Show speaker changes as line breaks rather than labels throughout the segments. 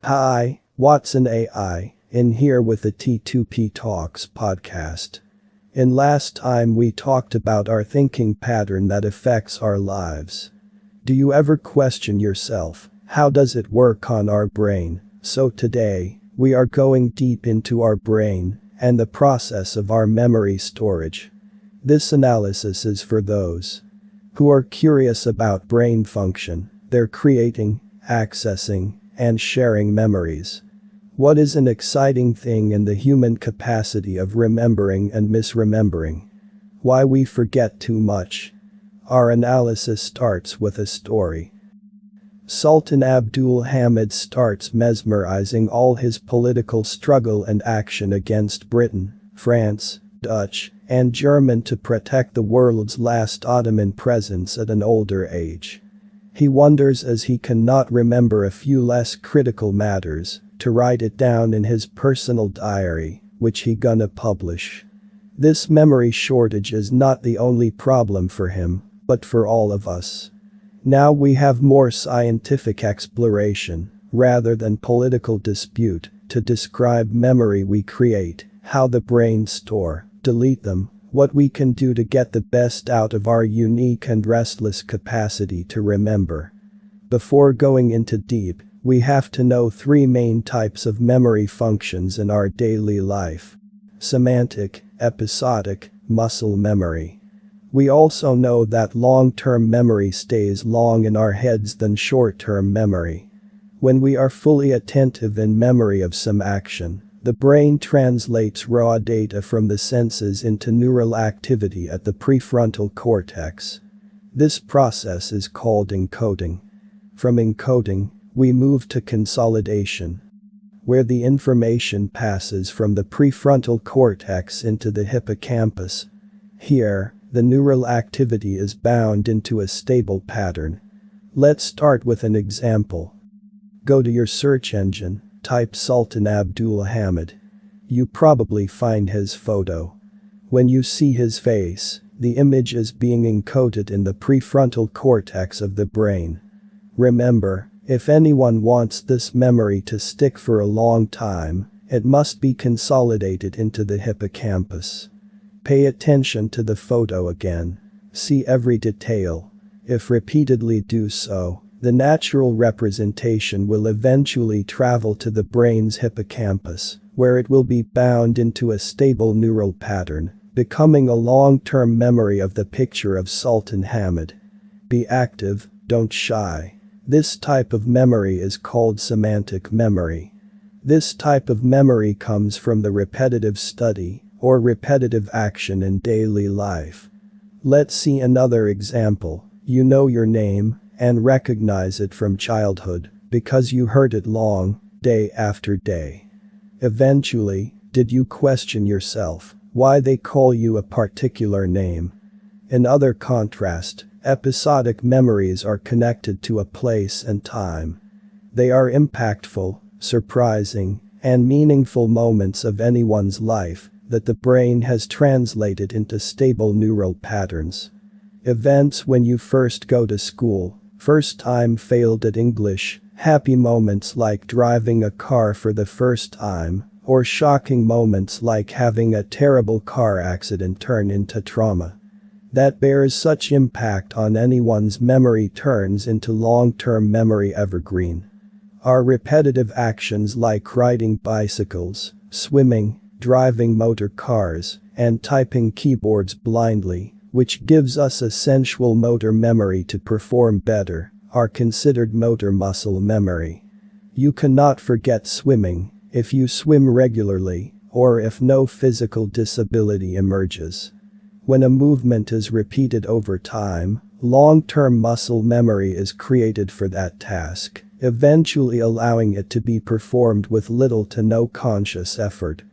Hi, Watson AI, in here with the T2P Talks podcast. In last time we talked about our thinking pattern that affects our lives. Do you ever question yourself, how does it work on our brain? So today, we are going deep into our brain and the process of our memory storage. This analysis is for those who are curious about brain function, their creating, accessing, and sharing memories. What is an exciting thing in the human capacity of remembering and misremembering? Why we forget too much? Our analysis starts with a story. Sultan Abdul Hamid starts mesmerizing all his political struggle and action against Britain, France, Dutch, and German to protect the world's last Ottoman presence at an older age. He wonders as he cannot remember a few less critical matters, to write it down in his personal diary, which he gonna publish. This memory shortage is not the only problem for him, but for all of us. Now we have more scientific exploration, rather than political dispute, to describe memory we create, how the brain store, delete them, what we can do to get the best out of our unique and restless capacity to remember. Before going into deep, we have to know three main types of memory functions in our daily life. Semantic, episodic, muscle memory. We also know that long-term memory stays long in our heads than short-term memory. When we are fully attentive in memory of some action, the brain translates raw data from the senses into neural activity at the prefrontal cortex. This process is called encoding. From encoding, we move to consolidation, where the information passes from the prefrontal cortex into the hippocampus. Here, the neural activity is bound into a stable pattern. Let's start with an example. Go to your search engine. Type Sultan Abdul Hamid. You probably find his photo. When you see his face, the image is being encoded in the prefrontal cortex of the brain. Remember, if anyone wants this memory to stick for a long time, it must be consolidated into the hippocampus. Pay attention to the photo again. See every detail. If repeatedly do so, the natural representation will eventually travel to the brain's hippocampus, where it will be bound into a stable neural pattern, becoming a long-term memory of the picture of Sultan Hamid. Be active, don't shy. This type of memory is called semantic memory. This type of memory comes from the repetitive study, or repetitive action in daily life. Let's see another example. You know your name, and recognize it from childhood, because you heard it long, day after day. Eventually, did you question yourself, why they call you a particular name? In other contrast, episodic memories are connected to a place and time. They are impactful, surprising, and meaningful moments of anyone's life that the brain has translated into stable neural patterns. Events when you first go to school, first time failed at English, happy moments like driving a car for the first time, or shocking moments like having a terrible car accident turn into trauma. That bears such impact on anyone's memory turns into long-term memory evergreen. Our repetitive actions like riding bicycles, swimming, driving motor cars, and typing keyboards blindly, which gives us a sensual motor memory to perform better, are considered motor muscle memory. You cannot forget swimming if you swim regularly, or if no physical disability emerges. When a movement is repeated over time, long-term muscle memory is created for that task, eventually allowing it to be performed with little to no conscious effort.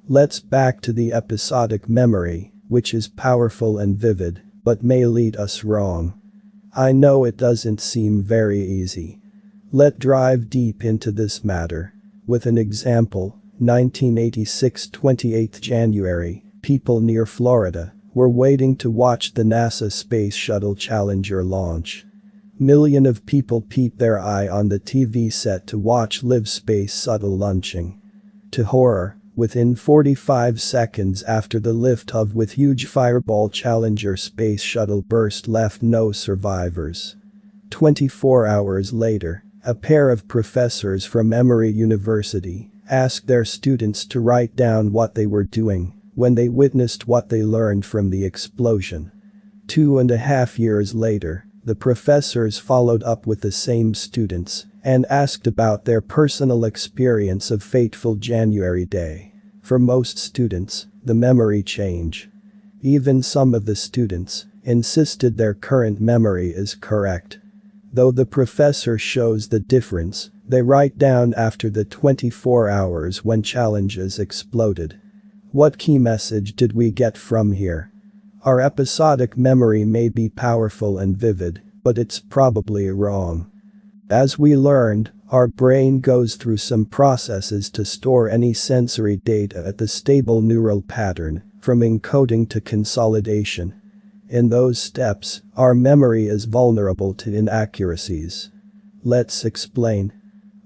Let's back to the episodic memory, which is powerful and vivid, but may lead us wrong. I know it doesn't seem very easy. Let's dive deep into this matter. With an example, 1986 28th January, people near Florida were waiting to watch the NASA Space Shuttle Challenger launch. Million of people peep their eye on the TV set to watch live space shuttle launching. To horror, within 45 seconds after the liftoff with huge fireball Challenger space shuttle burst left no survivors. 24 hours later, a pair of professors from Emory University asked their students to write down what they were doing when they witnessed what they learned from the explosion. 2.5 years later, the professors followed up with the same students and asked about their personal experience of fateful January day. For most students, the memory change. Even some of the students insisted their current memory is correct. Though the professor shows the difference, they write down after the 24 hours when challenges exploded. What key message did we get from here? Our episodic memory may be powerful and vivid, but it's probably wrong. As we learned, our brain goes through some processes to store any sensory data at the stable neural pattern, from encoding to consolidation. In those steps, our memory is vulnerable to inaccuracies. Let's explain.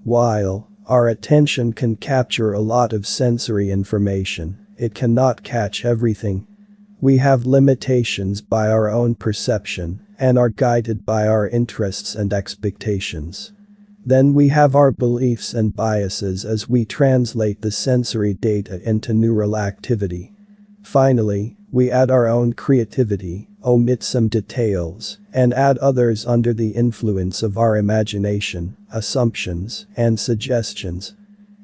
While our attention can capture a lot of sensory information, it cannot catch everything. We have limitations by our own perception and are guided by our interests and expectations. Then we have our beliefs and biases as we translate the sensory data into neural activity. Finally, we add our own creativity, omit some details, and add others under the influence of our imagination, assumptions, and suggestions.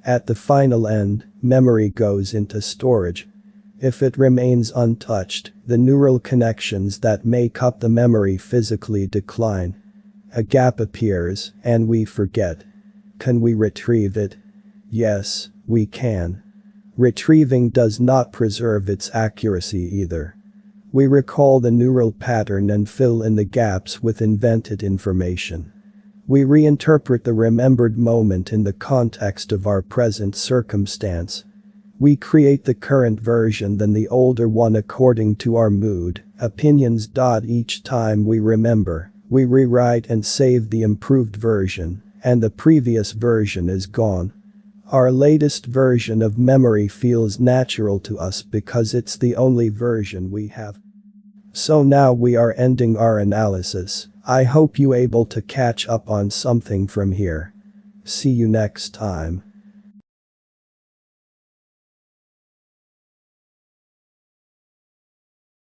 At the final end, memory goes into storage. If it remains untouched, the neural connections that make up the memory physically decline. A gap appears, and we forget. Can we retrieve it? Yes, we can. Retrieving does not preserve its accuracy either. We recall the neural pattern and fill in the gaps with invented information. We reinterpret the remembered moment in the context of our present circumstance. We create the current version than the older one according to our mood, opinions. Each time we remember, we rewrite and save the improved version, and the previous version is gone. Our latest version of memory feels natural to us because it's the only version we have. So now we are ending our analysis. I hope you able to catch up on something from here. See you next time.